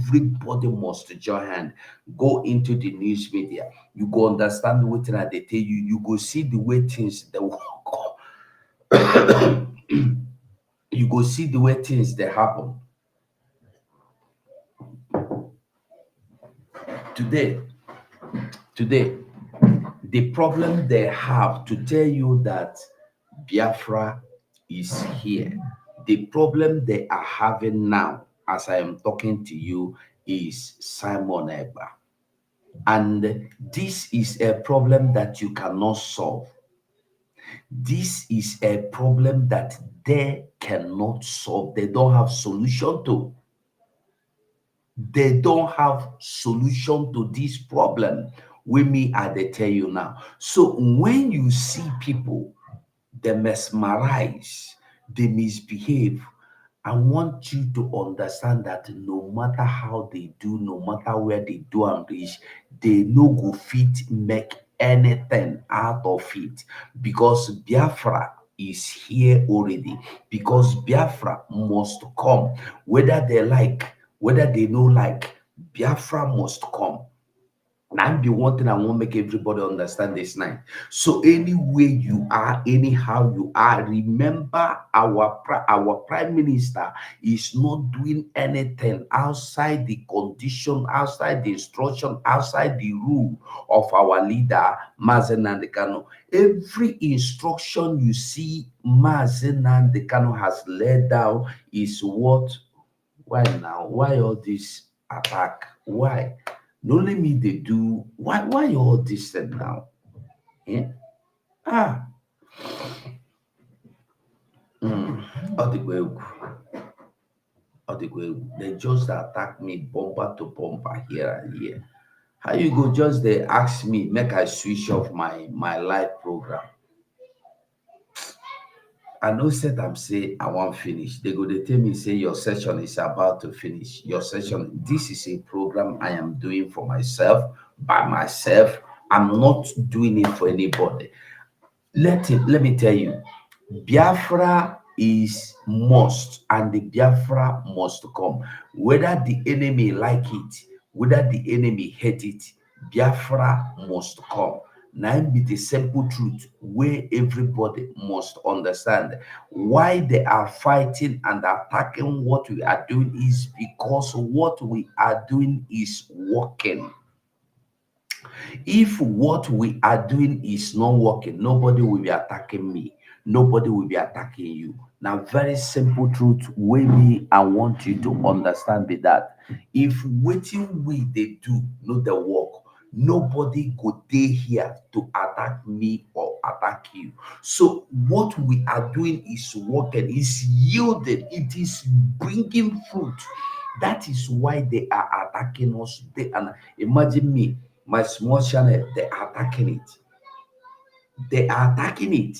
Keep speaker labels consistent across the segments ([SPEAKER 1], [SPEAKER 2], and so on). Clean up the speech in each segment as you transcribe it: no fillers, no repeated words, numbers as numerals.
[SPEAKER 1] everybody must join hand. Go into the news media. You go understand what they tell you. You go see the way things they work. You go see the way things they happen. Today, the problem they have to tell you that Biafra is here. The problem they are having now, as I am talking to you, is Simon Ekpa. And this is a problem that you cannot solve. This is a problem that they cannot solve. They don't have solution to. They don't have solution to this problem. With me, they tell you now. So when you see people, they mesmerize, they misbehave, I want you to understand that no matter how they do, no matter where they do and reach, they no go fit make anything out of it, because Biafra is here already, because Biafra must come, whether they like, whether they no like, Biafra must come. And the one thing I want to make everybody understand this night. So anywhere you are, anyhow you are, remember our prime minister is not doing anything outside the condition, outside the instruction, outside the rule of our leader Mazen Nandekano. Every instruction you see Mazen Nandekano has laid down is what. Why now? Why all this attack? Why? Not let me they do. Why all this thing now? Yeah. Ah. All the way. They just attack me bumper to bumper here and here. How you go just they ask me, make I switch off my live program? I know said I'm say I won't finish. They go they tell me say your session is about to finish. Your session. This is a program I am doing for myself, by myself. I'm not doing it for anybody. Let me tell you, Biafra is must, and the Biafra must come. Whether the enemy like it, whether the enemy hate it, Biafra must come. Now be the simple truth where everybody must understand why they are fighting and attacking what we are doing is because what we are doing is working. If what we are doing is not working, nobody will be attacking me. Nobody will be attacking you. Now, very simple truth, way me, I want you to understand be that if waiting we they do not the work, nobody go day here to attack me or attack you. So what we are doing is working, is yielding, it is bringing fruit. That is why they are attacking us. They and imagine me, my small channel, they are attacking it. They are attacking it.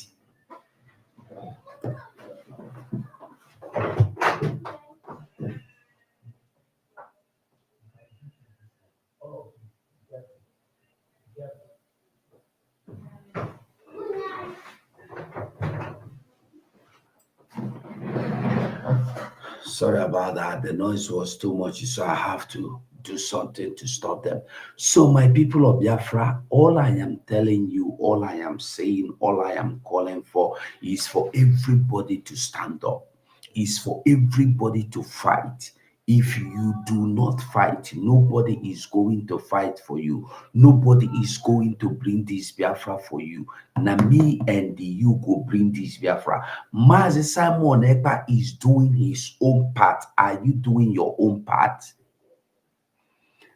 [SPEAKER 1] Sorry about that. The noise was too much, so I have to do something to stop them. So, my people of Biafra, all I am telling you, all I am saying, all I am calling for is for everybody to stand up, is for everybody to fight. If you do not fight, nobody is going to fight for you. Nobody is going to bring this Biafra for you. Now me and you go bring this Biafra. Mazi Simon Ekpa is doing his own part. Are you doing your own part?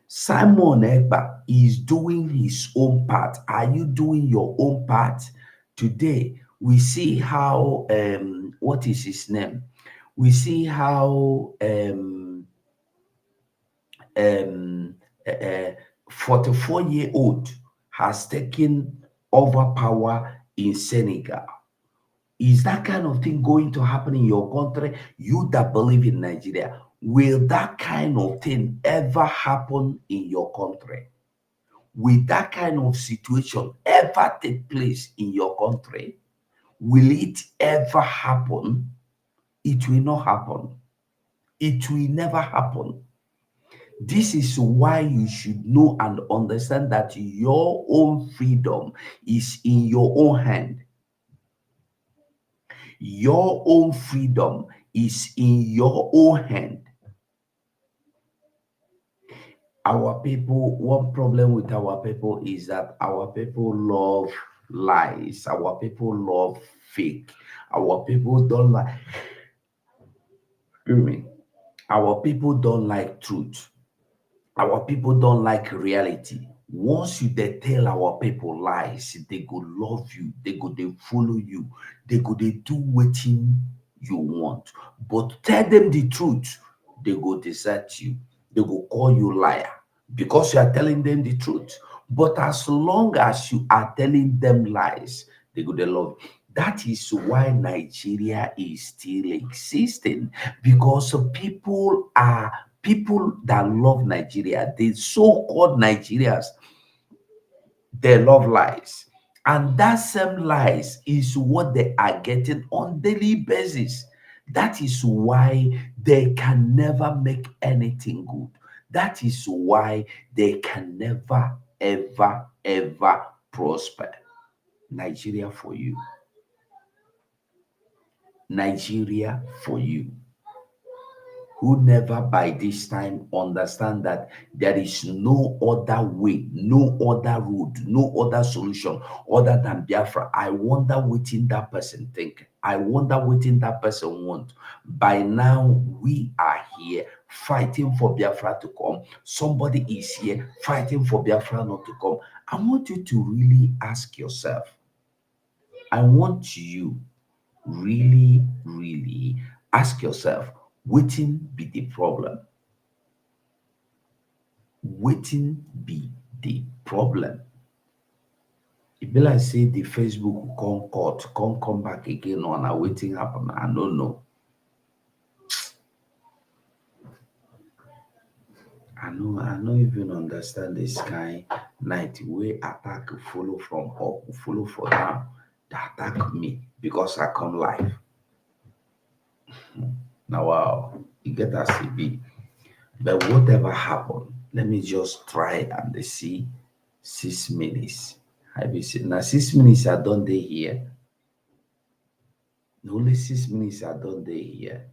[SPEAKER 1] Simon Ekpa is doing his own part. Are you doing your own part? Today, we see how, what is his name? We see how um, 44-year-old has taken over power in Senegal. Is that kind of thing going to happen in your country? You that believe in Nigeria, will that kind of thing ever happen in your country? Will that kind of situation ever take place in your country? Will it ever happen? It will not happen. It will never happen. This is why you should know and understand that your own freedom is in your own hand. Your own freedom is in your own hand. Our people, one problem with our people is that our people love lies. Our people love fake. Our people don't like, excuse me, our people don't like truth. Our people don't like reality. Once you they tell our people lies, they go love you, they follow you, they do what you want. But tell them the truth, they go desert you, they go call you liar because you are telling them the truth. But as long as you are telling them lies, they love you. That is why Nigeria is still existing, because people that love Nigeria, the so-called Nigerians, they love lies. And that same lies is what they are getting on daily basis. That is why they can never make anything good. That is why they can never, ever, ever prosper. Nigeria for you. Nigeria for you. Who never by this time understand that there is no other way, no other road, no other solution other than Biafra. I wonder what in that person think. I wonder what in that person want. By now, we are here fighting for Biafra to come. Somebody is here fighting for Biafra not to come. I want you to really ask yourself. I want you really, really ask yourself, wetin be the problem? Wetin be the problem? E be like say the Facebook come cut, come back again on na wetin happen. I no know. I no even understand this kind night wey attack follow from up, follow for down. They attack me because I come live. Now wow, e get as e be. But whatever happen, let me just try and see 6 minutes. I be say na 6 minutes I don dey here. Na only 6 minutes I don dey here.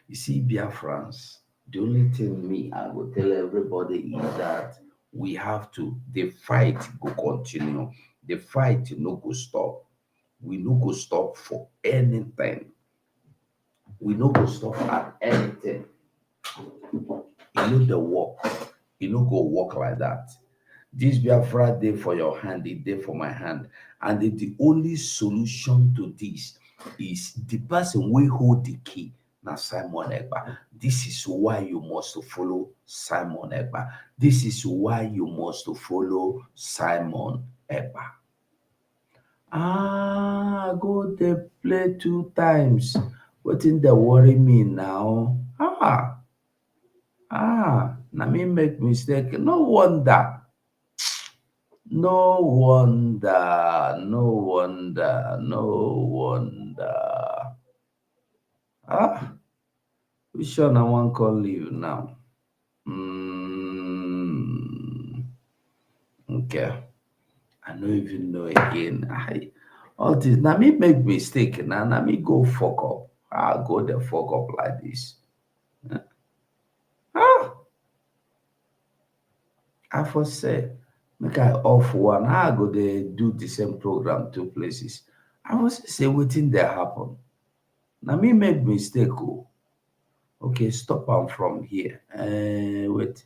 [SPEAKER 1] You see, Biafrans, the only thing me I go tell everybody is that we have to, the fight go continue. The fight no go stop. We no go stop for anything. We no go stop at anything. You know the work. You no go work like that. This Biafra day for your hand, it day for my hand. And the only solution to this is the person will hold the key. Now Simon Ekpa. This is why you must follow Simon Ekpa. This is why you must follow Simon Ekpa. Go they play 2 times. What in the worry me now? Now me make mistake. No wonder. No wonder. No wonder. No wonder. Which one I want call leave now? Okay. I don't even know again. All this. Now me make mistake. Now me go fuck up. I go the fuck up like this. I for say, make I off one. I go they do the same program 2 places. I was say waiting there happen. Now me make mistake. Oh. Okay, stop am from here. Wait,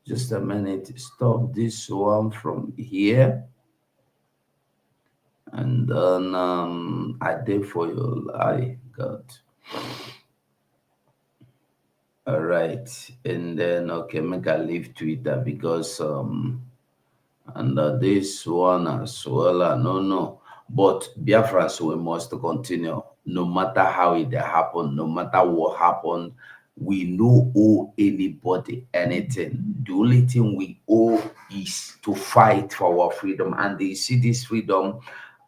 [SPEAKER 1] just a minute. Stop this one from here. And then I did for you. I got. All right, and then okay, make I leave Twitter because and this one as well. I don't know, but Biafrans we must continue, no matter how it happen, no matter what happened. We no owe anybody anything. The only thing we owe is to fight for our freedom. And you see this freedom,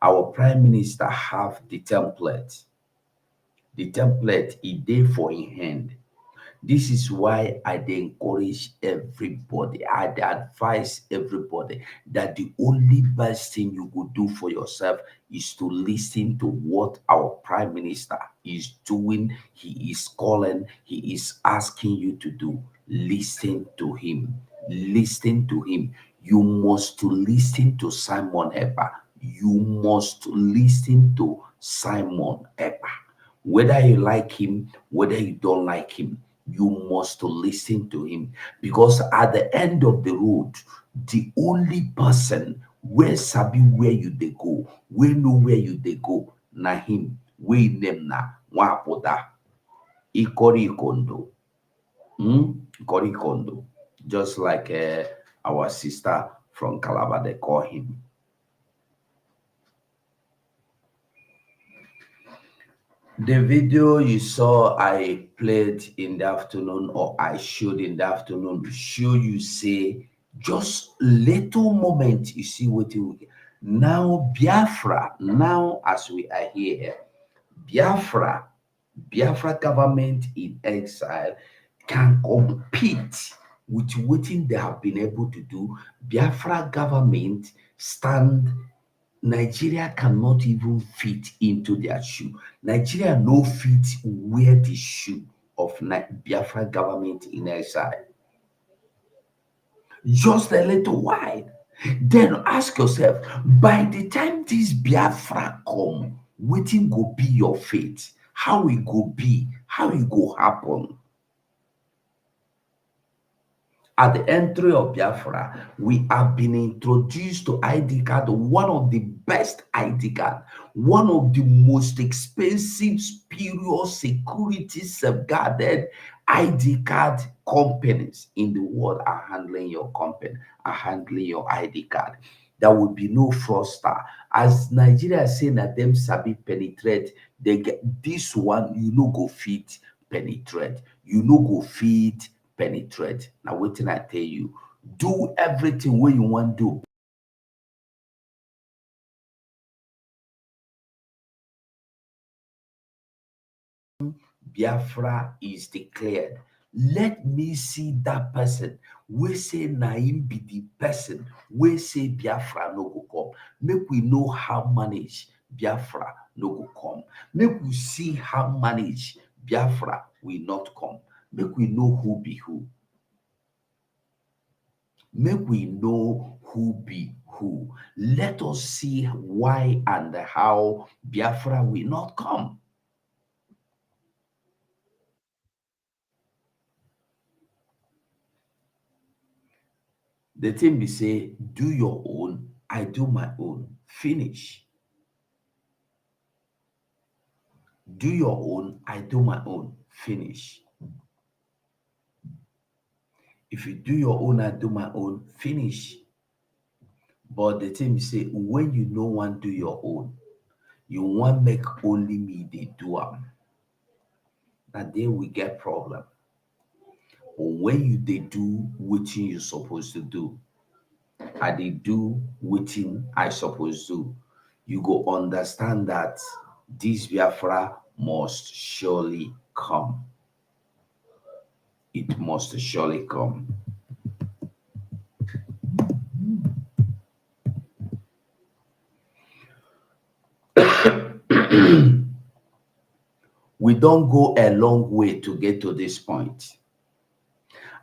[SPEAKER 1] our prime minister have the template. The template is there for in hand. This is why I dey encourage everybody, I dey advise everybody that the only best thing you could do for yourself is to listen to what our prime minister is doing. He is calling, he is asking you to do. Listen to him. Listen to him. You must to listen to Simon Ekpa. You must listen to Simon Ekpa. Whether you like him, whether you don't like him, you must to listen to him, because at the end of the road, the only person where sabi where you they go, where know where you they go, na him. We name na wapoda ikori kondo, ikori kondo, just like our sister from Calabar they call him. The video you saw I played in the afternoon, or I showed in the afternoon, show you say just little moment you see what you now Biafra, now as we are here, Biafra, Biafra government in exile can compete with what they have been able to do. Biafra government stand. Nigeria cannot even fit into their shoe. Nigeria no fit wear the shoe of Biafra government in exile. Just a little while. Then ask yourself, by the time this Biafra come, wetin go be your fate? How it go be? How it go happen? At the entry of Biafra, we have been introduced to ID card, one of the best ID card, one of the most expensive, superior security safeguarded ID card companies in the world are handling your company, are handling your ID card. There will be no fraudster. As Nigeria say that them sabi penetrate, they get this one, you no go fit penetrate. You no go fit penetrate. Now, waiting, I tell you, do everything where you want to do. Biafra is declared. Let me see that person. We say Naim be the person. We say Biafra no go come. Make we know how manage Biafra no go come. Make we see how manage Biafra will not come. Make we know who be who. Make we know who be who. Let us see why and how Biafra will not come. The thing be say, do your own, I do my own. Finish. Do your own, I do my own. Finish. If you do your own, I do my own. Finish. But the thing be say, when you no want do your own, you want make only me they do am. Now there we get problem. But when you they do what you supposed to do, I dey do wetin I suppose do, you go understand that this Biafra must surely come. It must surely come. We don't go a long way to get to this point.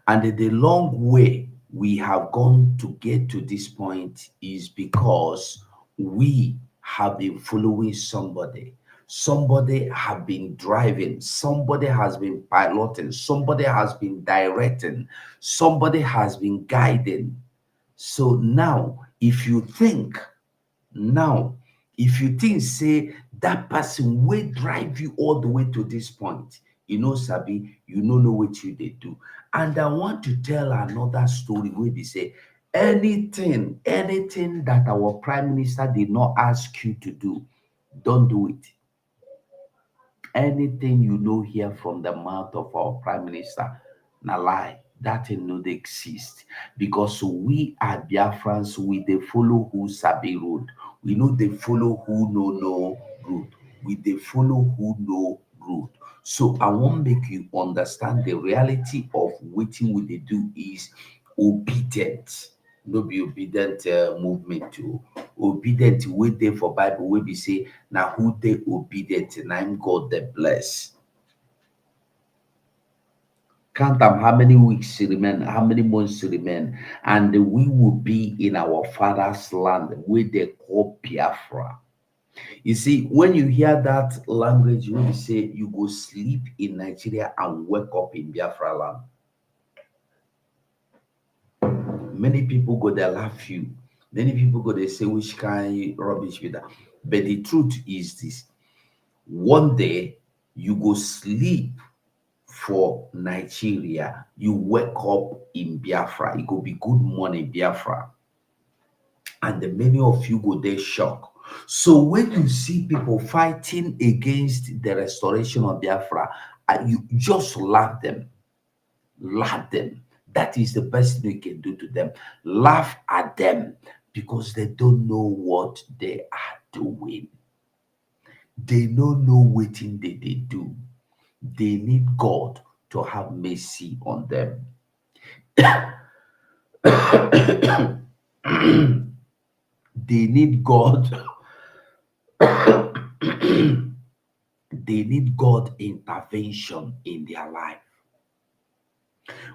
[SPEAKER 1] And the long way we have gone to get to this point is because we have been following somebody. Somebody have been driving. Somebody has been piloting. Somebody has been directing. Somebody has been guiding. So now, if you think now, if you think say that person will drive you all the way to this point, you know, Sabi, you know what you they do. And I want to tell another story where they say anything that our prime minister did not ask you to do, don't do it. Anything you know here from the mouth of our prime minister, na lie. That thing no dey exist, because we are Biafrans. We they follow who sabi road. We know they follow who no road. We they follow who know road. So I want make you understand the reality of wetin we dey do is obedient. No be obedient movement o. Obedient wey dey for Bible wey be say na who dey obedient na im God dey bless. Count am how many weeks remain, how many months remain, and we will be in our father's land wey dey call Biafra. You see, when you hear that language, you will say you go sleep in Nigeria and wake up in Biafra land. Many people go there laugh you. Many people go there say which kind rubbish with that. But the truth is this: one day you go sleep for Nigeria, you wake up in Biafra. It go be good morning, Biafra. And the many of you go there shock. So when you see people fighting against the restoration of Biafra, you just laugh them. Laugh them. That is the best thing you can do to them. Laugh at them because they don't know what they are doing. They don't know what thing they do. They need God to have mercy on them. They need God. They need God intervention in their life.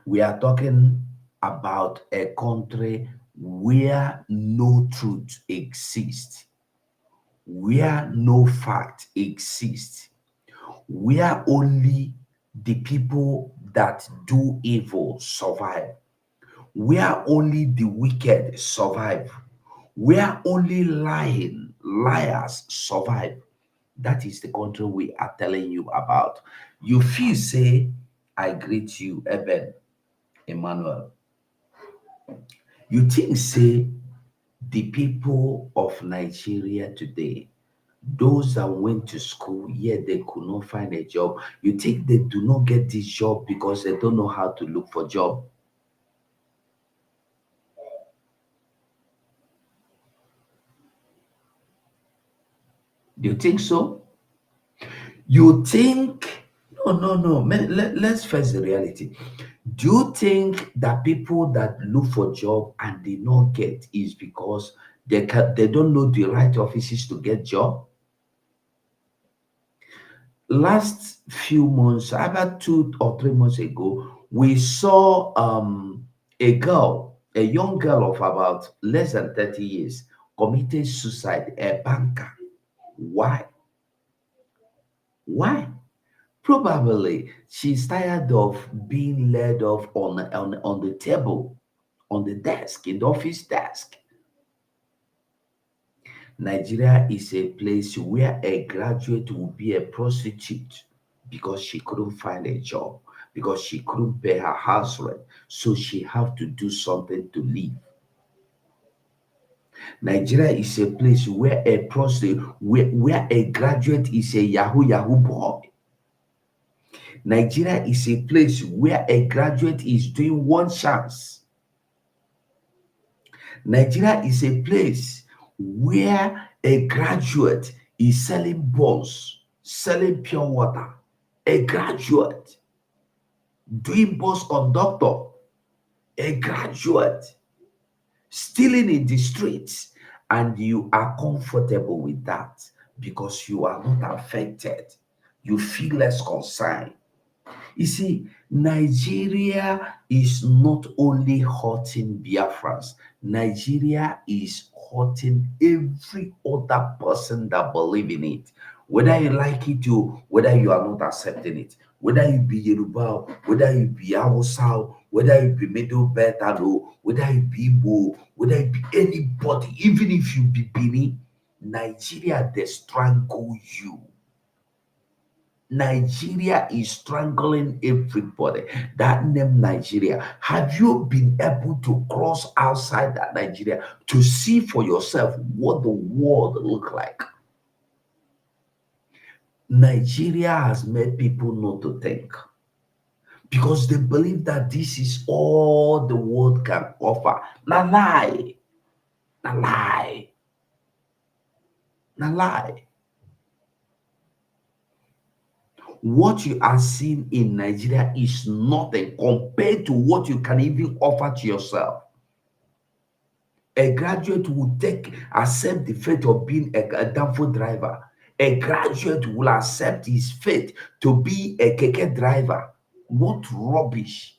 [SPEAKER 1] We are talking about a country where no truth exists, where no fact exists, where only the people that do evil survive, where only the wicked survive, where only liars survive. That is the country we are telling you about. You feel say, I greet you, Eben Emmanuel. You think say the people of Nigeria today, those that went to school, yet they could not find a job, you think they do not get this job because they don't know how to look for job? Do you think so? You think, no. Let's face the reality. Do you think that people that look for job and they not get is because they don't know the right offices to get job? Last few months, about 2 or 3 months ago, we saw a young girl of about less than 30 years committed suicide, a banker. Why? Why? Probably she's tired of being laid off on the table, on the desk, in the office desk. Nigeria is a place where a graduate will be a prostitute because she couldn't find a job, because she couldn't pay her house rent, so she have to do something to live. Nigeria is a place where a prostitute, where a graduate is a yahoo boy. Nigeria is a place where a graduate is doing one chance. Nigeria is a place where a graduate is selling balls, selling pure water. A graduate doing bus conductor. A graduate stealing in the streets. And you are comfortable with that because you are not affected. You feel less concerned. You see, Nigeria is not only hurting Biafrans, Nigeria is hurting every other person that believe in it. Whether you like it or whether you are not accepting it, whether you be Yoruba, whether you be Hausa, whether you be Middle Belt, whether you be Igbo, whether you be anybody, even if you be Bini, Nigeria, they strangle you. Nigeria is strangling everybody. That name Nigeria. Have you been able to cross outside that Nigeria to see for yourself what the world look like? Nigeria has made people not to think because they believe that this is all the world can offer. Na lie. Na lie. Na lie. What you are seeing in Nigeria is nothing compared to what you can even offer to yourself. A graduate will accept the fate of being a danfo driver. A graduate will accept his fate to be a keke driver. What rubbish!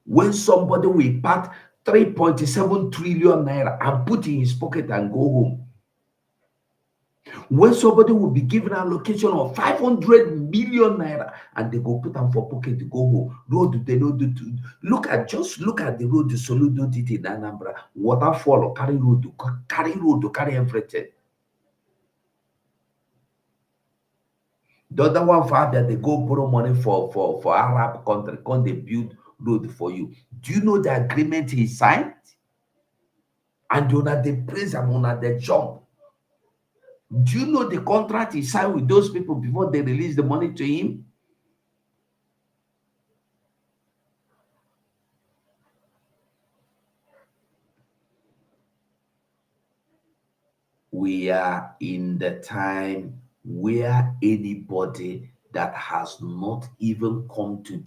[SPEAKER 1] When somebody will pack 3.7 trillion naira and put in his pocket and go home. When somebody will be given an allocation of 500 million naira and they go put them for pocket to go home. Road they know do to look at the road the Soludo did in Anambra. Waterfall or carry road to carry everything. The other one for that they go borrow money for Arab country, come they build road for you. Do you know the agreement he signed? And you know they praise him on the jump. Do you know the contract he signed with those people before they release the money to him? We are in the time where anybody that has not even come to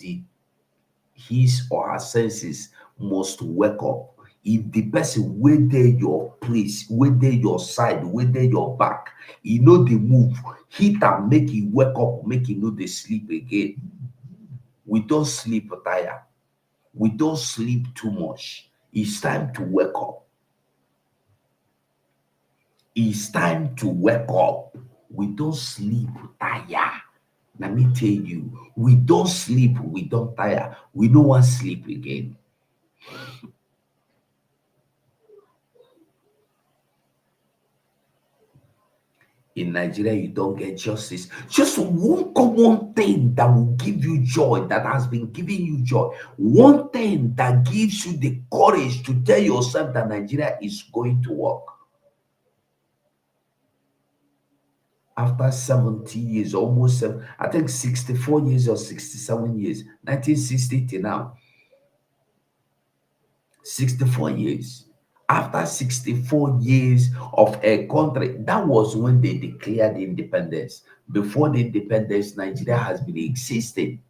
[SPEAKER 1] his or her senses must wake up. If the person wait there your place, wait there your side, wait there your back, you know the move, hit and make you wake up, make you know they sleep again. We don't sleep tired. We don't sleep too much. It's time to wake up. It's time to wake up. We don't sleep tired. Let me tell you, we don't sleep, we don't tire. We don't want sleep again. In Nigeria, you don't get justice. Just one common thing that will give you joy, that has been giving you joy. One thing that gives you the courage to tell yourself that Nigeria is going to work. After 70 years, almost, I think 64 years or 67 years, 1960 to now, 64 years. After 64 years of a country, that was when they declared independence. Before the independence, Nigeria has been existing.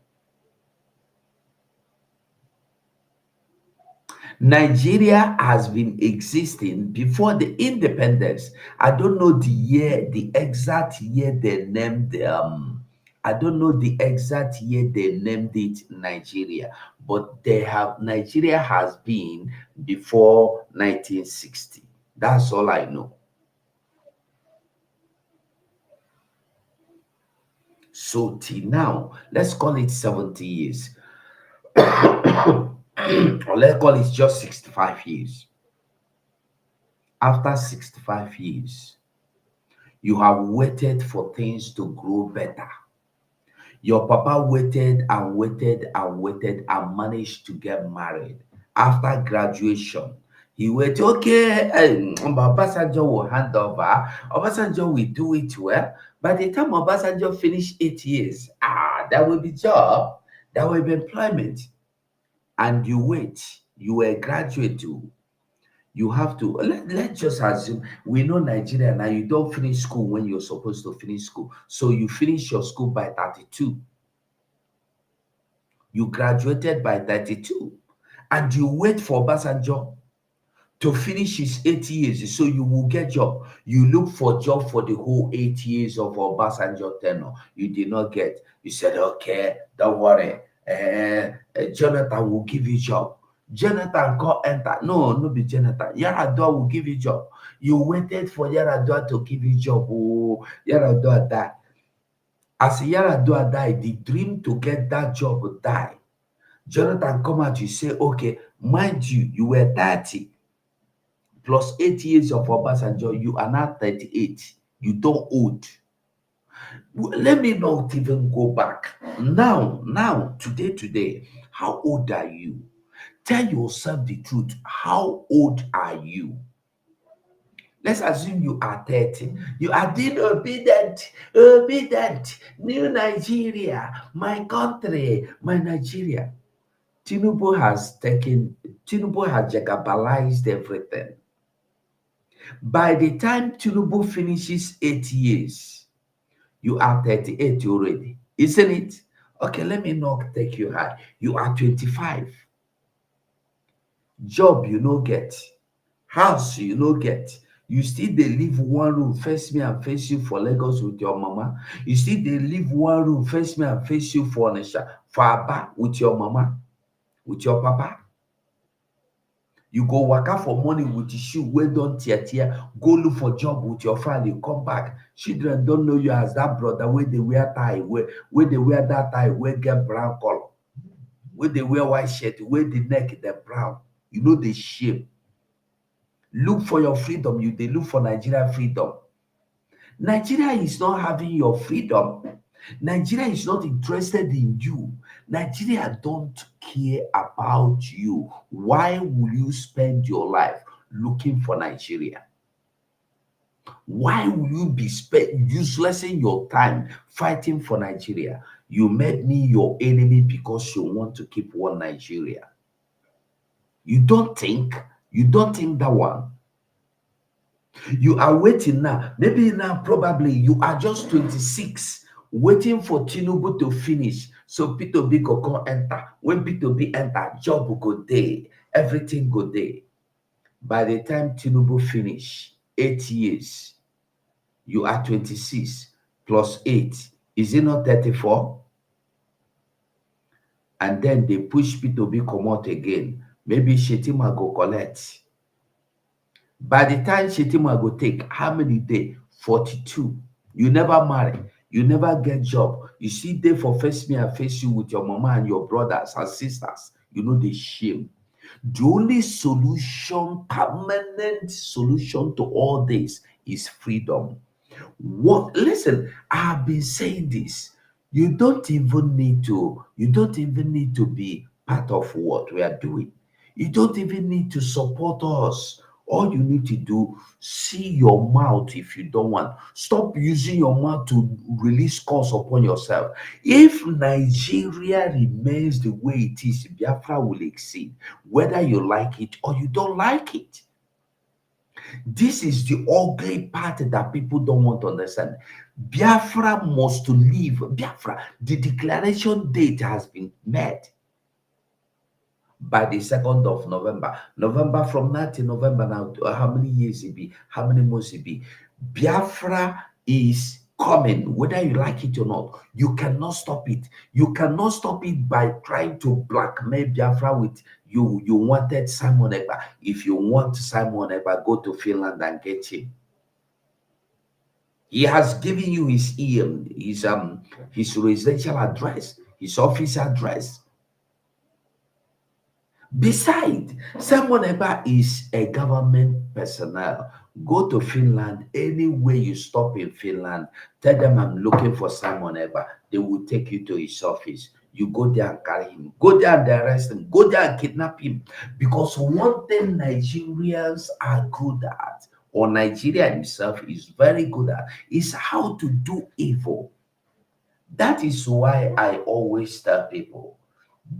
[SPEAKER 1] Nigeria has been existing before the independence. I don't know the year, the exact year they named I don't know the exact year they named it Nigeria, but Nigeria has been before 1960. That's all I know. So till now, let's call it 70 years. Or let's call it just 65 years. After 65 years, you have waited for things to grow better. Your papa waited and waited and waited and managed to get married. After graduation, he waited, okay, Obasanjo will hand over. Obasanjo will do it well. By the time Obasanjo finish 8 years, there will be job, there will be employment. And you wait, you were a graduate too. You have to let's just assume we know Nigeria now. You don't finish school when you're supposed to finish school, so you finish your school by 32. You graduated by 32, and you wait for Basanjo to finish his 8 years so you will get job. You look for job for the whole 8 years of Obasanjo tenure. You did not get. You said, okay, don't worry. Jonathan will give you job. Jonathan go enter. No, no be Jonathan. Yaradua will give you job. You waited for Yaradua to give you job. Oh, Yaradua died. As Yaradua died, the dream to get that job died. Jonathan come out, you say, okay, mind you, you were 30 plus 8 years of Obasanjo, you are now 38. You don't old. Let me not even go back. Now, today, how old are you? Tell yourself the truth. How old are you? Let's assume you are 30. You are being obedient. New Nigeria, my country, my Nigeria. Tinubu has jagabalized everything. By the time Tinubu finishes 8 years, You are 38 already, isn't it? Okay, let me not take you high. You are 25. Job you no get, house you no get. You still dey live one room face me and face you for Lagos with your mama. You still dey live one room face me and face you for Onitsha, for Aba with your mama, with your papa. You go waka for morning with the shoe wey don tear, go look for job with your family, come back. Children don know you as that brother wey dey wear tie, wey dey wear that tie wey get brown color, wey dey wear white shirt, wey the neck dey brown. You no dey shame. Look for your freedom. You dey look for Nigeria freedom. Nigeria is not having your freedom. Nigeria is not interested in you. Nigeria don't care about you. Why will you spend your life looking for Nigeria? Why will you be uselessing your time fighting for Nigeria? You made me your enemy because you want to keep one Nigeria. You don't think that one. You are waiting now. Maybe now, probably you are just 26, waiting for Tinubu to finish. So Peter B go come enter. When Peter B enter, job will go there. Everything go there. By the time Tinubu finish, 8 years, you are 26 plus 8. Is it not 34? And then they push Peter B come out again. Maybe Shetima go collect. By the time Shetima go take, how many days? 42. You never marry. You never get job. You see there for face me and face you with your mama and your brothers and sisters. You know the shame. The only solution, permanent solution to all this is freedom. What? Listen, I've been saying this. You don't even need to be part of what we are doing. You don't even need to support us. All you need to do, see your mouth if you don't want. Stop using your mouth to release curse upon yourself. If Nigeria remains the way it is, Biafra will exceed, whether you like it or you don't like it. This is the ugly part that people don't want to understand. Biafra must live. Biafra, the declaration date has been met by the 2nd of November. November from now to November now, how many years it be? How many months it be? Biafra is coming, whether you like it or not. You cannot stop it. You cannot stop it by trying to blackmail Biafra with you wanted Simon Ekpa. If you want Simon Ekpa, go to Finland and get him. He has given you his residential address, his office address. Besides, Simon Ekpa is a government personnel. Go to Finland, anywhere you stop in Finland, tell them I'm looking for Simon Ekpa. They will take you to his office. You go there and carry him. Go there and arrest him. Go there and kidnap him. Because one thing Nigerians are good at, or Nigeria himself is very good at, is how to do evil. That is why I always tell people,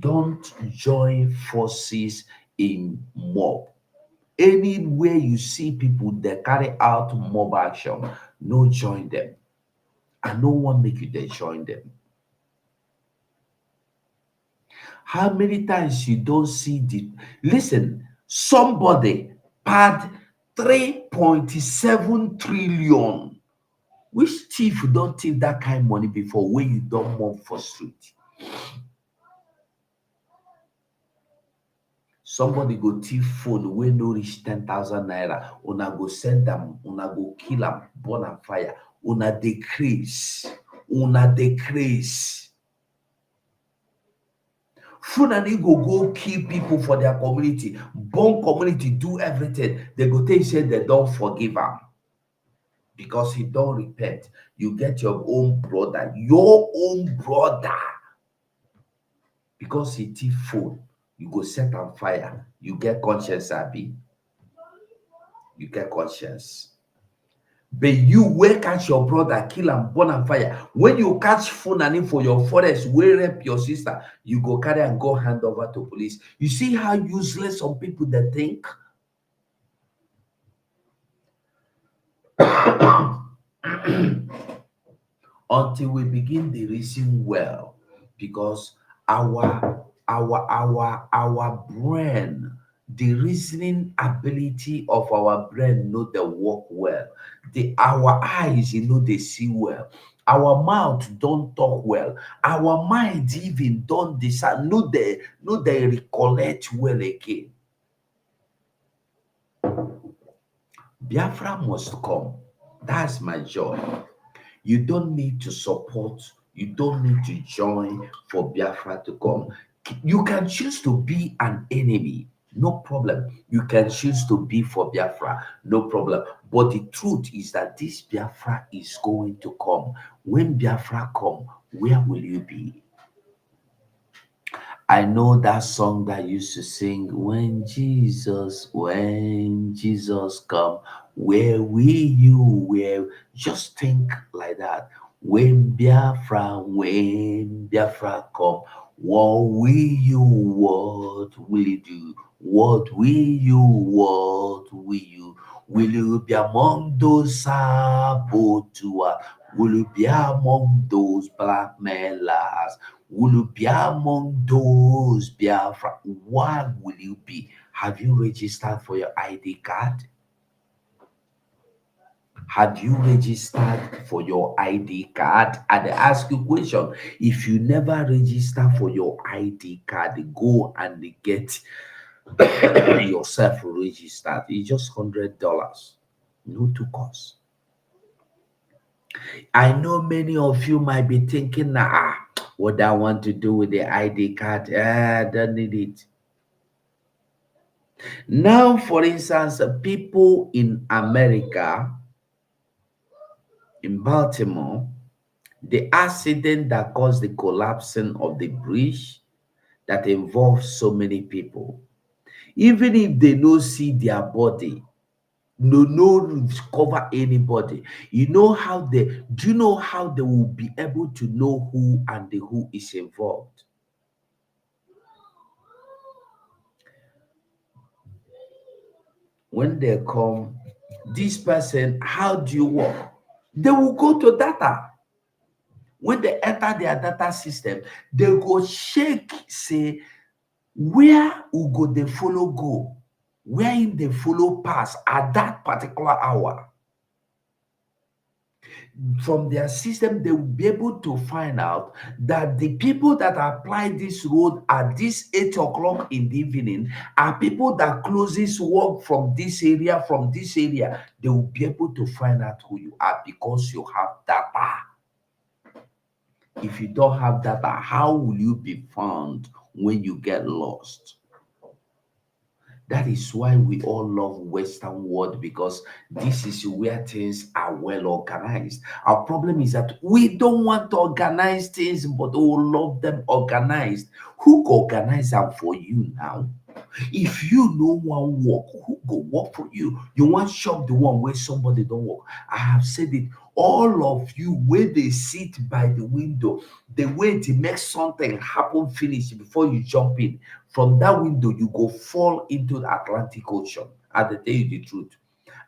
[SPEAKER 1] don't join forces in mob. Anywhere you see people that carry out mob action, no join them. I no one make you they join them. How many times you don't see the listen, somebody paid 3.7 trillion. Which thief don't thief that kind of money before when you don't mob for street? Somebody go thief phone wey no reach 10,000 naira. Una go send them, una go kill them, burn and fire. Una decrease. Una decrease. Fulani go kill people for their community, burn community, do everything. They go take say they don't forgive him because he don't repent. You get your own brother, because he thief phone. You go set on fire. You get conscience, Abi. You get conscience. But you will catch your brother, kill and burn and fire. When you catch Funani for your forest, will rape your sister, you go carry and go hand over to police. You see how useless some people they think? until we begin to reason well, because our brain, the reasoning ability of our brain know they work well. The our eyes, they see well. Our mouth don't talk well. Our mind even don't decide, no they recollect well again. Biafra must come. That's my joy. You don't need to support, you don't need to join for Biafra to come. You can choose to be an enemy, no problem. You can choose to be for Biafra, no problem. But the truth is that this Biafra is going to come. When Biafra come, where will you be? I know that song that used to sing, when Jesus come, where will you, where, just think like that. When Biafra come, what will you do? Will you be among those saboteurs? Will you be among those blackmailers? Will you be among those Biafra? What will you be? Have you registered for your ID card? Have you registered for your ID card? And I ask you a question. If you never register for your ID card, go and get yourself registered. It's just $100. No to cost. I know many of you might be thinking, what I want to do with the ID card, I don't need it. Now, for instance, people in America, in Baltimore, the accident that caused the collapsing of the bridge that involved so many people, even if they don't see their body, no cover anybody, do you know how they will be able to know who is involved? When they come, this person, how do you work? They will go to data. When they enter their data system, they go check, say, where will go they follow go, where in they follow pass at that particular hour. From their system, they will be able to find out that the people that apply this road at this 8 o'clock in the evening are people that closes work from this area, They will be able to find out who you are because you have data. If you don't have data, how will you be found when you get lost? That is why we all love Western world, because this is where things are well organized. Our problem is that we don't want to organize things, but we love them organized. Who go organize them for you now? If you no one work, who go work for you? You want shop the one where somebody don't work. I have said it. All of you where they sit by the window, the way to make something happen finish before you jump in. From that window, you go fall into the Atlantic Ocean. I tell you the truth.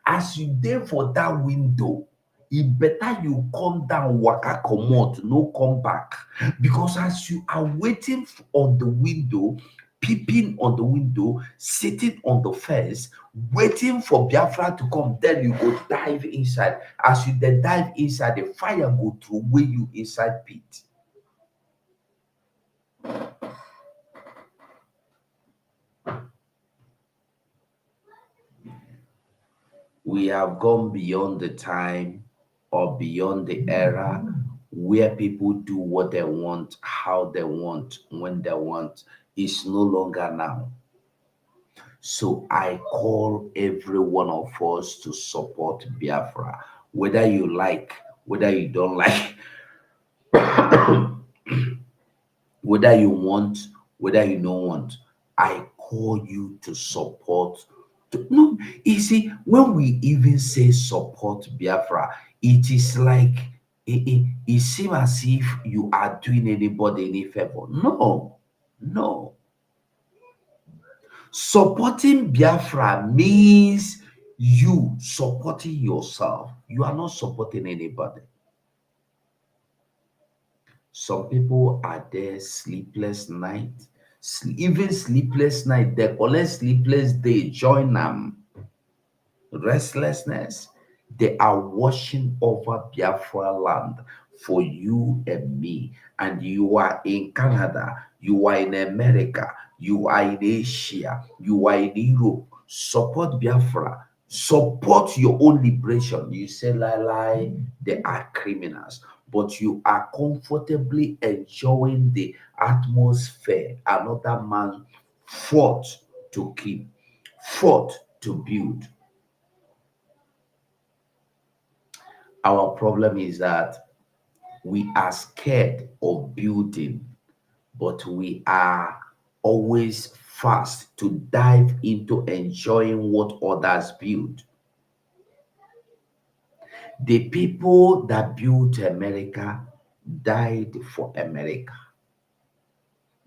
[SPEAKER 1] As you there for that window, it better you come down, waka comot, no come back. Because as you are waiting on the window, peeping on the window, sitting on the fence, waiting for Biafra to come, then you go dive inside. As you then dive inside, the fire go through where you inside pit. We have gone beyond the time or beyond the era where people do what they want, how they want, when they want. It's no longer now. So I call every one of us to support Biafra, whether you like, whether you don't like, whether you want, whether you don't want. I call you to support. No, you see, when we even say support Biafra, it is like it seems as if you are doing anybody any favor. No, no. Supporting Biafra means you supporting yourself. You are not supporting anybody. Some people are there sleepless night, even sleepless night. They collect sleepless day, join them restlessness. They are watching over Biafra land for you and me. And you are in Canada, you are in America, you are in Asia, you are in Europe. Support Biafra. Support your own liberation. You say, lie, they are criminals. But you are comfortably enjoying the atmosphere another man fought to keep, fought to build. Our problem is that we are scared of building, but we are always fast to dive into enjoying what others build. The people that built America died for America.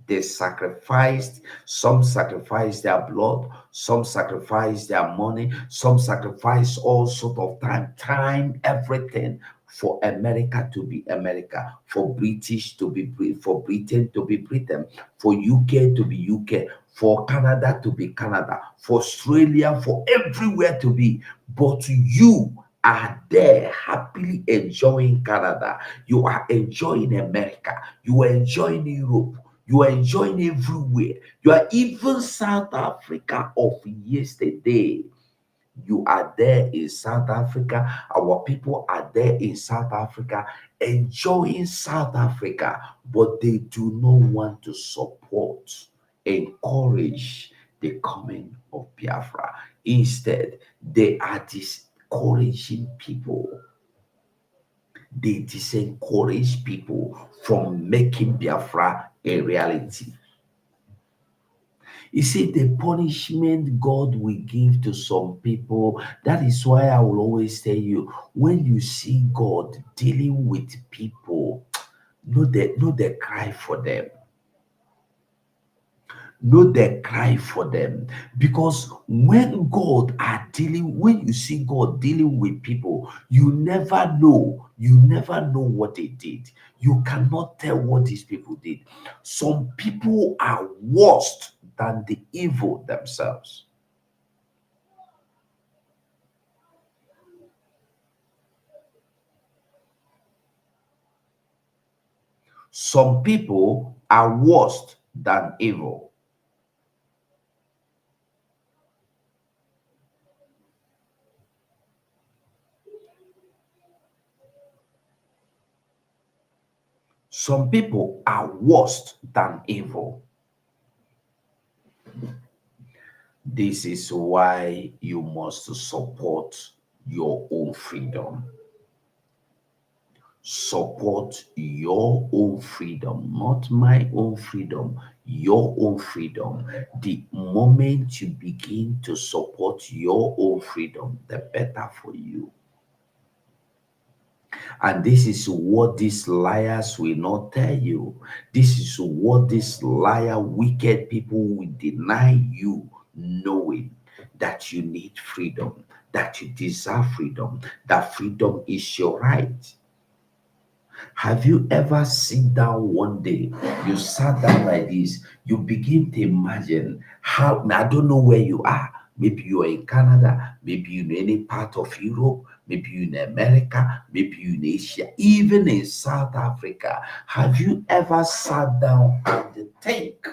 [SPEAKER 1] They sacrificed, some sacrificed their blood, some sacrificed their money, some sacrificed all sort of time, everything for America to be America, for British to be for Britain to be Britain, for UK to be UK, for Canada to be Canada, for Australia, for everywhere to be. But you are there happily enjoying Canada. You are enjoying America. You are enjoying Europe. You are enjoying everywhere. You are even South Africa of yesterday. You are there in South Africa. Our people are there in South Africa, enjoying South Africa, but they do not want to support, encourage the coming of Biafra. Instead, they are discouraging people. They disencourage people from making Biafra a reality. You see, the punishment God will give to some people, that is why I will always tell you, when you see God dealing with people, know they cry for them. Know they cry for them. Because when you see God dealing with people, you never know what they did. You cannot tell what these people did. Some people are worse than the evil themselves. Some people are worse than evil. Some people are worse than evil. This is why you must support your own freedom. Support your own freedom, not my own freedom, your own freedom. The moment you begin to support your own freedom, the better for you. And this is what these liars will not tell you. This is what these liar, wicked people will deny you, knowing that you need freedom, that you deserve freedom, that freedom is your right. Have you ever sit down one day, you sat down like this, you begin to imagine how, I don't know where you are. Maybe you are in Canada, maybe you in any part of Europe, maybe you in America, maybe you in Asia, even in South Africa. Have you ever sat down and think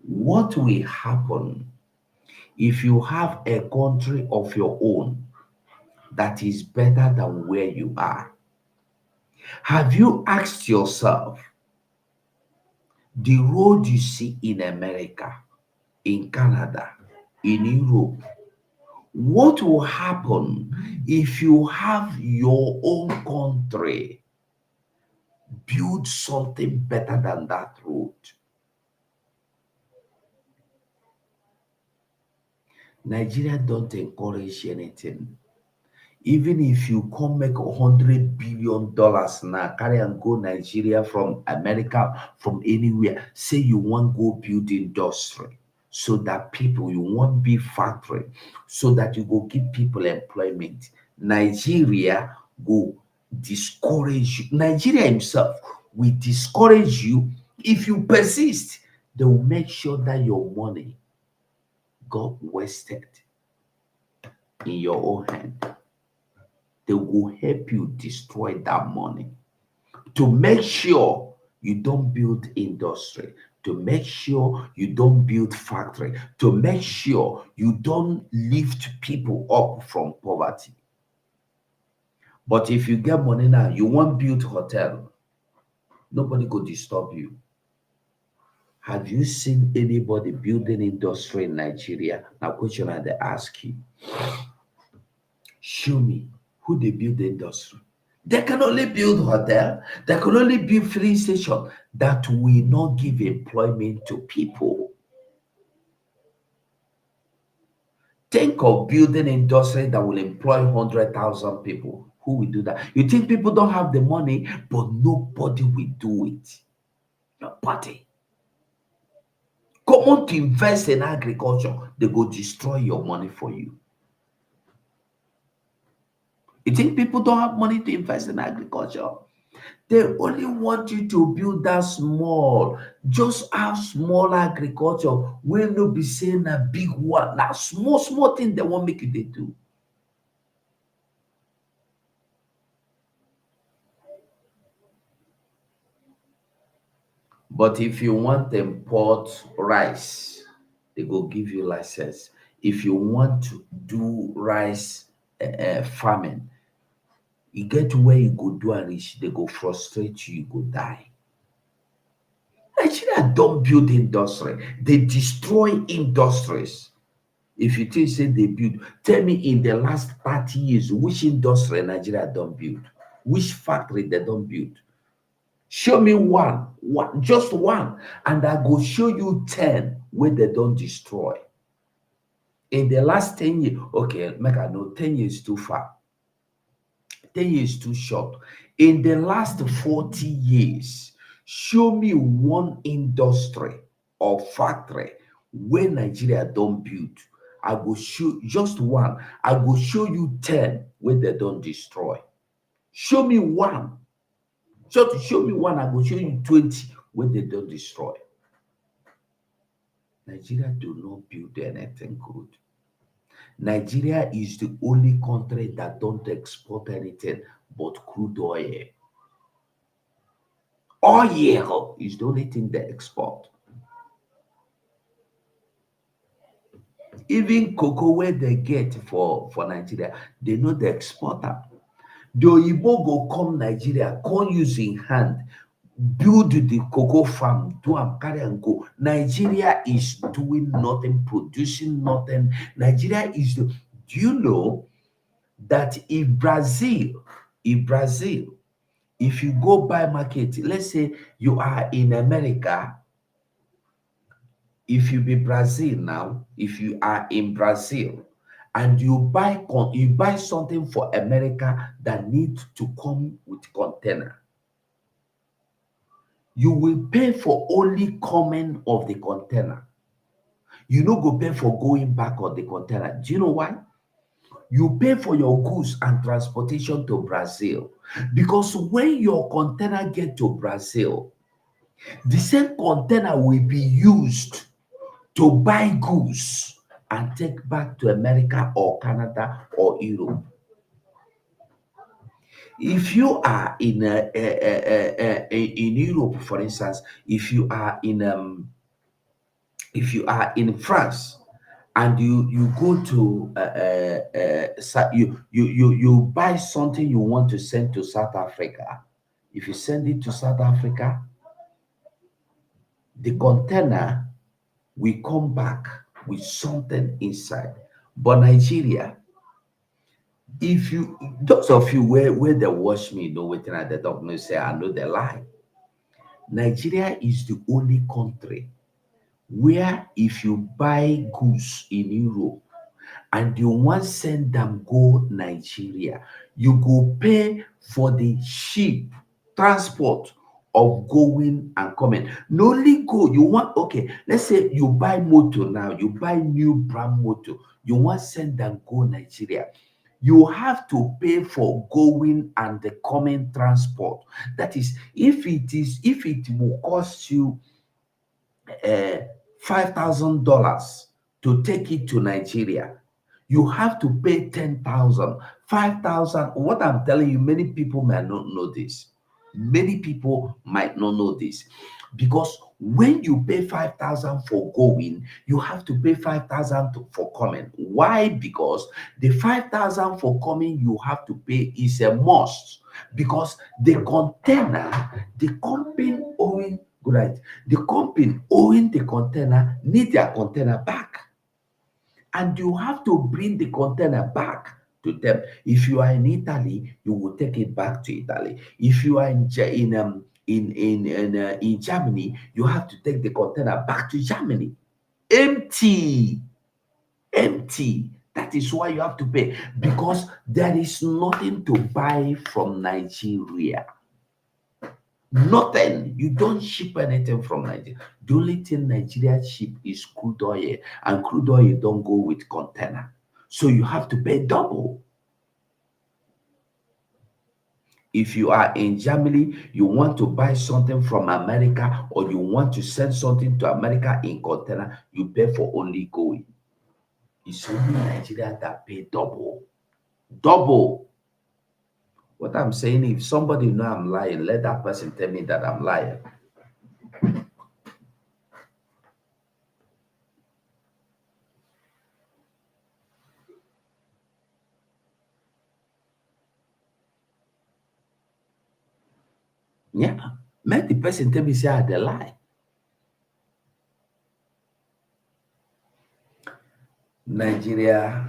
[SPEAKER 1] what will happen if you have a country of your own that is better than where you are? Have you asked yourself, the road you see in America, in Canada, in Europe, what will happen if you have your own country build something better than that road? Nigeria don't encourage anything. Even if you come make $100 billion now, carry and go Nigeria from America, from anywhere, say you want go build industry, so that people, you want big factory, so that you go give people employment. Nigeria go discourage you. Nigeria himself will discourage you. If you persist, they will make sure that your money got wasted in your own hand. They will help you destroy that money to make sure you don't build industry, to make sure you don't build factory, to make sure you don't lift people up from poverty. But if you get money now, you want build hotel, nobody could disturb you. Have you seen anybody building industry in Nigeria? Now, question I they ask you. Show me who they build the industry. They can only build hotel. They can only build filling station that will not give employment to people. Think of building industry that will employ 100,000 people. Who will do that? You think people don't have the money, but nobody will do it. Nobody. Come on to invest in agriculture, they go destroy your money for you. You think people don't have money to invest in agriculture? They only want you to build that small. Just have small agriculture. Will not be saying a big one. Now small, small thing they won't make you they do. But if you want to import rice, they go give you license. If you want to do rice farming, you get to where you go do and reach, they go frustrate you, you go die. Nigeria don't build industry, they destroy industries. If you think say they build, tell me in the last 30 years, which industry Nigeria don't build? Which factory they don't build? Show me one, just one, and I go show you 10 where they don't destroy. In the last 10 years, okay, make I know 10 years too far. 10 years too short. In the last 40 years, show me one industry or factory where Nigeria don't build. I will show just one. I will show you 10 where they don't destroy. Show me one. So to show me one, I will show you 20 where they don't destroy. Nigeria do not build anything good. Nigeria is the only country that don't export anything but crude oil. Oil is the only thing they export. Even cocoa where they get for Nigeria, they know they export am. The Oyibo go come Nigeria, come use in hand, build the cocoa farm, do am carry and go. Nigeria is doing nothing, producing nothing. Nigeria is do you know that if Brazil, if you go buy market, let's say you are in America, if you be Brazil now, if you are in Brazil and you buy something for America that needs to come with container, you will pay for only coming of the container. You no go pay for going back on the container. Do you know why? You pay for your goods and transportation to Brazil, because when your container get to Brazil, the same container will be used to buy goods and take back to America or Canada or Europe. If you are in Europe, for instance, if you are in France and you go to you buy something you want to send to South Africa, if you send it to South Africa, the container will come back with something inside. But Nigeria, if you those of you where they watch me know wetin I dey talk, no say I know the lie. Nigeria is the only country where if you buy goods in Europe and you want send them go Nigeria, you go pay for the ship transport of going and coming. No only go, you want okay, let's say you buy motor now, you buy new brand motor, you want send them go Nigeria. you have to pay for going and the coming transport. That is, if it will cost you uh, $5,000 to take it to Nigeria, you have to pay 10,000, 5,000. What I'm telling you, many people might not know this. Many people might not know this because when you pay 5,000 for going, you have to pay 5,000 for coming. Why? Because the 5,000 for coming you have to pay is a must because the container, the company owing, right, the company owing the container need their container back, and you have to bring the container back to them. If you are in Italy, you will take it back to Italy. If you are in Germany, you have to take the container back to Germany. Empty, empty. That is why you have to pay, because there is nothing to buy from Nigeria. Nothing. You don't ship anything from Nigeria. The only thing Nigeria ship is crude oil, and crude oil don't go with container. So you have to pay double. If you are in Germany, you want to buy something from America, or you want to send something to America in container, you pay for only going. It's only Nigeria that pay double. Double. What I'm saying, if somebody know I'm lying, let that person tell me that I'm lying. Yeah. Let the person tell me say I dey lie. Nigeria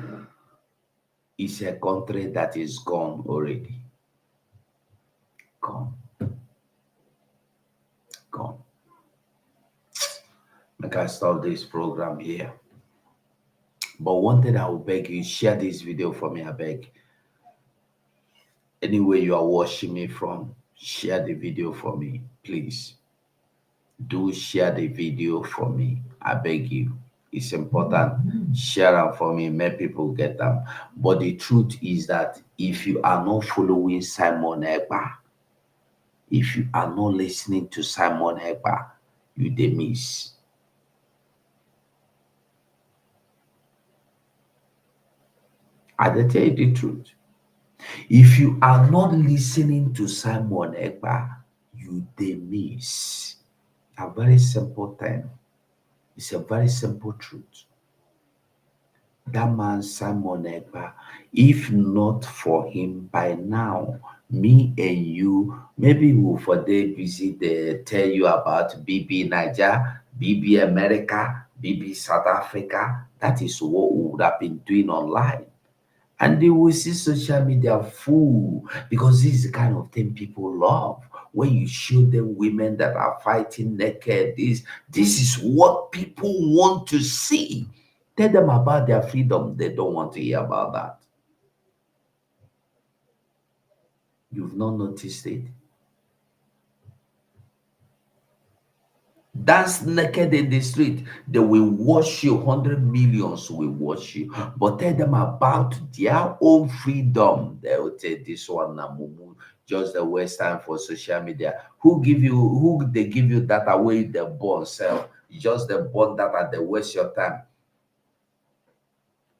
[SPEAKER 1] is a country that is gone already. Gone. Gone. I can stop this program here. But one thing I will beg you, share this video for me, I beg. Anywhere you are watching me from, share the video for me, please. Do share the video for me. I beg you. It's important. Share them for me. Make people get them. But the truth is that if you are not following Simon Ekpa, if you are not listening to Simon Ekpa, you dey miss. I dey tell you the truth. If you are not listening to Simon Ekpa, you dey miss. A very simple thing. It's a very simple truth. That man Simon Ekpa, if not for him by now, me and you, maybe we'll for day visit tell you about BB Niger, BB America, BB South Africa. That is what we would have been doing online. And they will see social media full, because this is the kind of thing people love. When you show them women that are fighting naked, this is what people want to see. Tell them about their freedom. They don't want to hear about that. You've not noticed it. Dance naked in the street. They will watch you. 100 millions will watch you. But tell them about their own freedom. They will say this one na mumu. Just the waste time for social media. Who they give you data where the born self? Just the born data, they waste your time.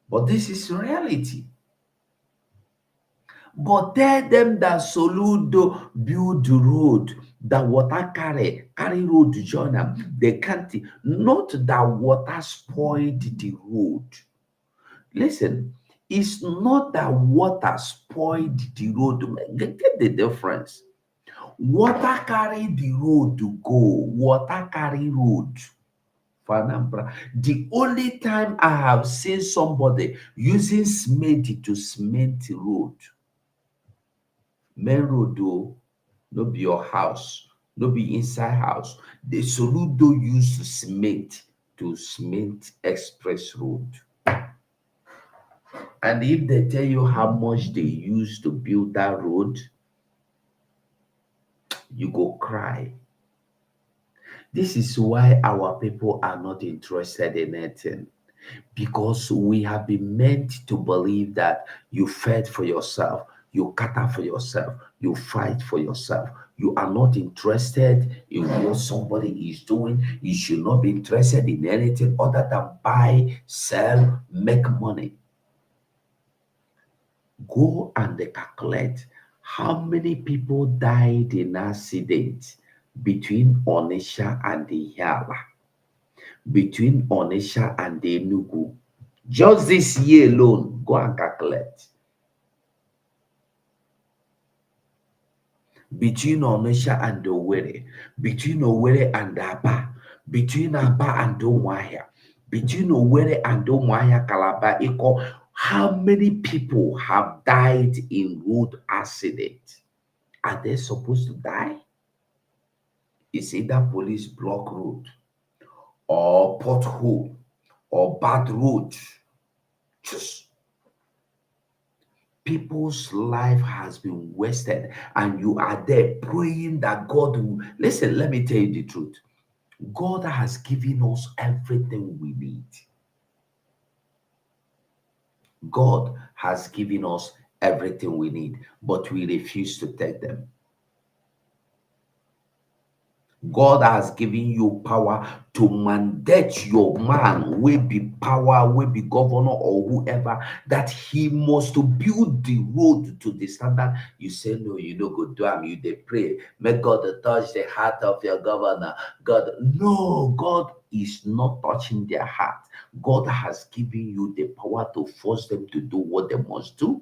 [SPEAKER 1] But this is reality. But tell them that Soludo build the road, that water carry road join am. They can't, not that water spoiled the road. Listen, it's not that water spoiled the road. Get the difference. Water carry the road to go. Water carry road. For Anambra. The only time I have seen somebody using cement to cement road, main road though, no be your house, no be inside house. The Soludo use cement to cement express road. And if they tell you how much they use to build that road, you go cry. This is why our people are not interested in anything. because we have been meant to believe that you fed for yourself, you cater for yourself, you fight for yourself. You are not interested in what somebody is doing. You should not be interested in anything other than buy, sell, make money. Go and calculate how many people died in accidents between Onisha and the Yala, between Onisha and the Enugu. Just this year alone, go and calculate. Between Onisha and Owerri, between Owerri and Aba, between Aba and Umuahia, between Owerri and Umuahia, Calabar, Iko, how many people have died in road accident? Are they supposed to die? It's either police block road or pothole or bad road. Just people's life has been wasted, and you are there praying that God will listen. Let me tell you the truth. God has given us everything we need. God has given us everything we need, but we refuse to take them. God has given you power to mandate your man, will be power, will be governor or whoever, that he must to build the road to the standard. You say no, you know go do am, you they pray. May God touch the heart of your governor. God, no, God is not touching their heart. God has given you the power to force them to do what they must do.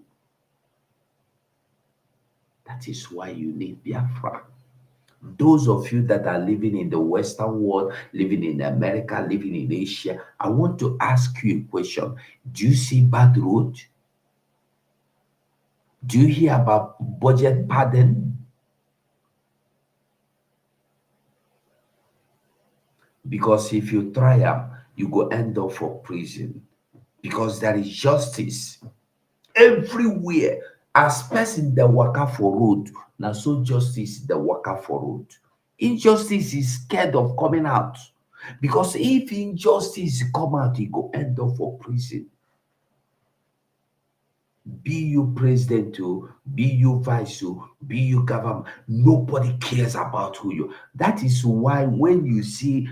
[SPEAKER 1] That is why you need Biafra. Those of you that are living in the Western world, living in America, living in Asia, I want to ask you a question. Do you see bad road? Do you hear about budget pardon? Because if you try am, you go end up for prison. Because there is justice everywhere. As person that waka for road, now so justice the waka for road. Injustice is scared of coming out, because if injustice come out, e go end up for prison. Be you president o, be you vice o, be you government, nobody cares about who you. That is why when you see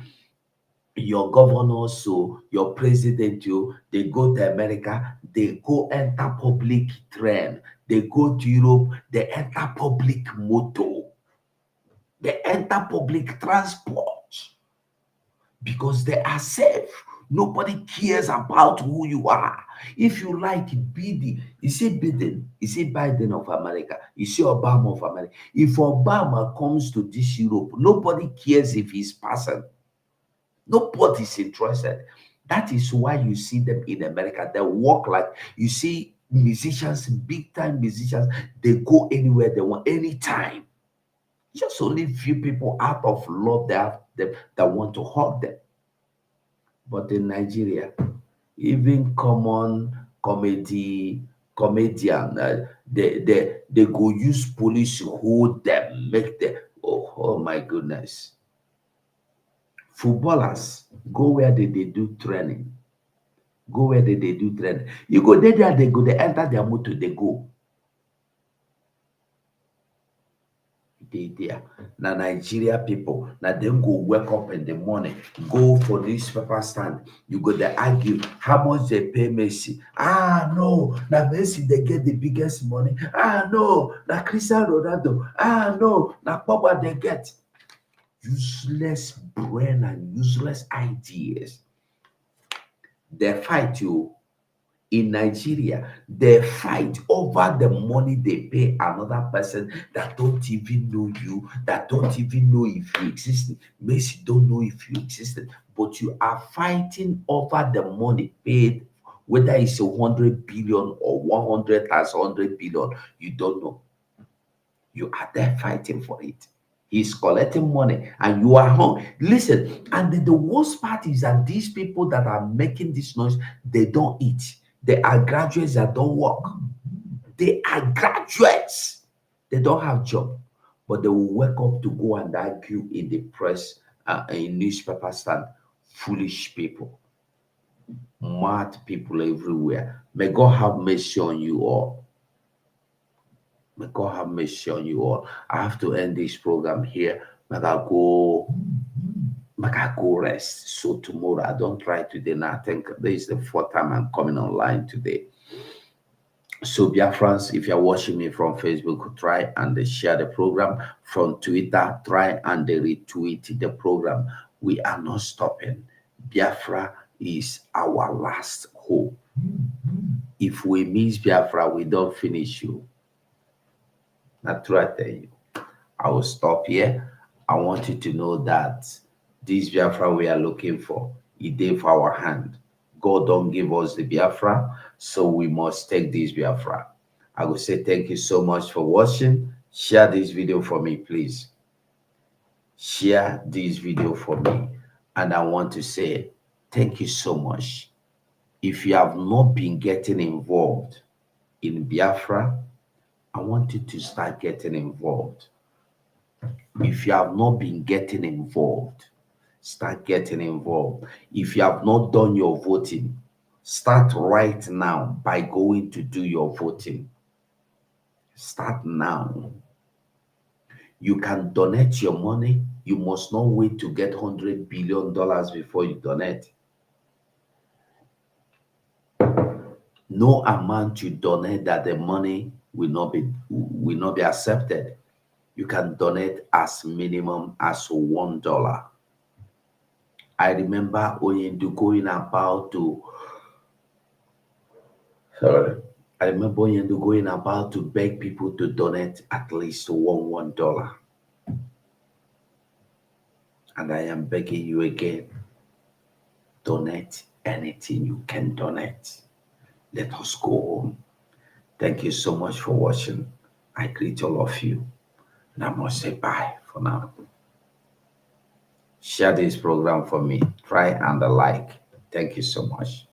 [SPEAKER 1] your governors o, your president o, they go to America, they go enter public train, they go to Europe, they enter public motor, they enter public transport, because they are safe. Nobody cares about who you are. If you like, be the, you see Biden, you see Biden of America, you see Obama of America. If Obama comes to this Europe, nobody cares if he's passing. Nobody's interested. That is why you see them in America. They walk like, you see musicians, big time musicians, they go anywhere they want, anytime. Just only few people out of love that want to hug them. But in Nigeria, even common comedian, they go use police to hold them, make them, oh my goodness. Footballers go where they do training. Go where they do training. You go there, they go, they enter their motor, they go. They there. Now Nigeria people, now them go wake up in the morning, go for newspaper stand. You go they argue how much they pay Messi. Ah no, now Messi they get the biggest money. Ah no, now Cristiano Ronaldo. Ah no, now Papa they get useless brain and useless ideas. They fight you. In Nigeria, they fight over the money they pay another person that don't even know you, that don't even know if you exist. Messi don't know if you existed, but you are fighting over the money paid, whether it's 100 billion or 100 times 100 billion. You don't know. You are there fighting for it. He's collecting money and you are home. Listen, and the worst part is that these people that are making this noise, they don't eat. They are graduates that don't work. They are graduates. They don't have job, but they will wake up to go and argue in the press, in newspaper stand. Foolish people. Mad people everywhere. May God have mercy on you all. May God have mercy on you all. I have to end this program here. Make I go rest. So tomorrow I don't try today. Now I think this is the fourth time I'm coming online today. So Biafrans, if you're watching me from Facebook, try and share the program. From Twitter, try and retweet the program. We are not stopping. Biafra is our last hope. If we miss Biafra, we don't finish you. That's what I tell you. I will stop here. I want you to know that this Biafra we are looking for, it gave for our hand. God don't give us the Biafra, so we must take this Biafra. I will say thank you so much for watching. Share this video for me, please. Share this video for me. And I want to say thank you so much. If you have not been getting involved in Biafra, I want you to start getting involved. If you have not been getting involved, start getting involved. If you have not done your voting, start right now by going to do your voting. Start now. You can donate your money. You must not wait to get $100 billion before you donate. No amount you donate that the money will not be accepted. You can donate as minimum as $1. I remember Oyendu going about to sorry. I remember Oyendu going about to beg people to donate at least $1. And I am begging you again, donate anything you can donate. Let us go home. Thank you so much for watching. I greet all of you. And I must say bye for now. Share this program for me. Try and like. Thank you so much.